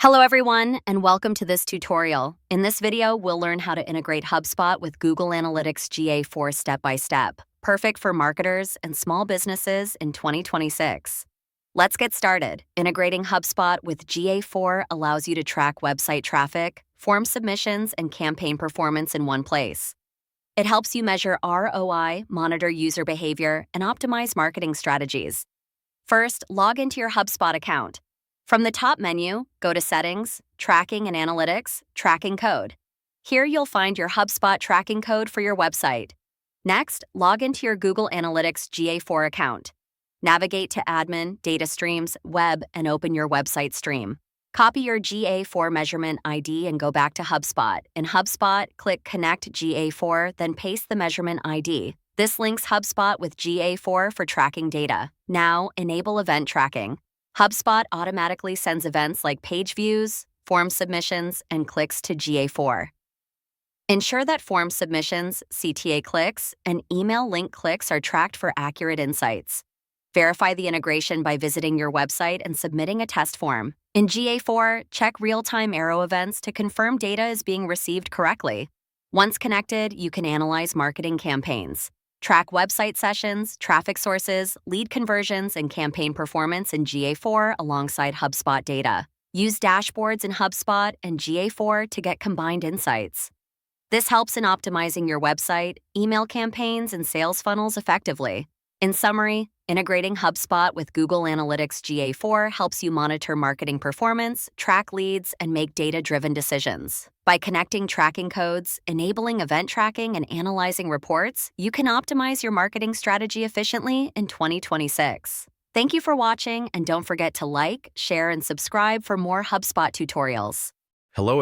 Hello everyone, and welcome to this tutorial. In this video, we'll learn how to integrate HubSpot with Google Analytics GA4 step by step, perfect for marketers and small businesses in 2026. Let's get started. Integrating HubSpot with GA4 allows you to track website traffic, form submissions, and campaign performance in one place. It helps you measure ROI, monitor user behavior, and optimize marketing strategies. First, log into your HubSpot account. From the top menu, go to Settings, Tracking and Analytics, Tracking Code. Here you'll find your HubSpot tracking code for your website. Next, log into your Google Analytics GA4 account. Navigate to Admin, Data Streams, Web, and open your website stream. Copy your GA4 measurement ID and go back to HubSpot. In HubSpot, click Connect GA4, then paste the measurement ID. This links HubSpot with GA4 for tracking data. Now, enable event tracking. HubSpot automatically sends events like page views, form submissions, and clicks to GA4. Ensure that form submissions, CTA clicks, and email link clicks are tracked for accurate insights. Verify the integration by visiting your website and submitting a test form. In GA4, check real-time arrow events to confirm data is being received correctly. Once connected, you can analyze marketing campaigns. Track website sessions, traffic sources, lead conversions, and campaign performance in GA4 alongside HubSpot data. Use dashboards in HubSpot and GA4 to get combined insights. This helps in optimizing your website, email campaigns, and sales funnels effectively. In summary, integrating HubSpot with Google Analytics GA4 helps you monitor marketing performance, track leads, and make data-driven decisions. By connecting tracking codes, enabling event tracking, and analyzing reports, you can optimize your marketing strategy efficiently in 2026. Thank you for watching, and don't forget to like, share, and subscribe for more HubSpot tutorials. Hello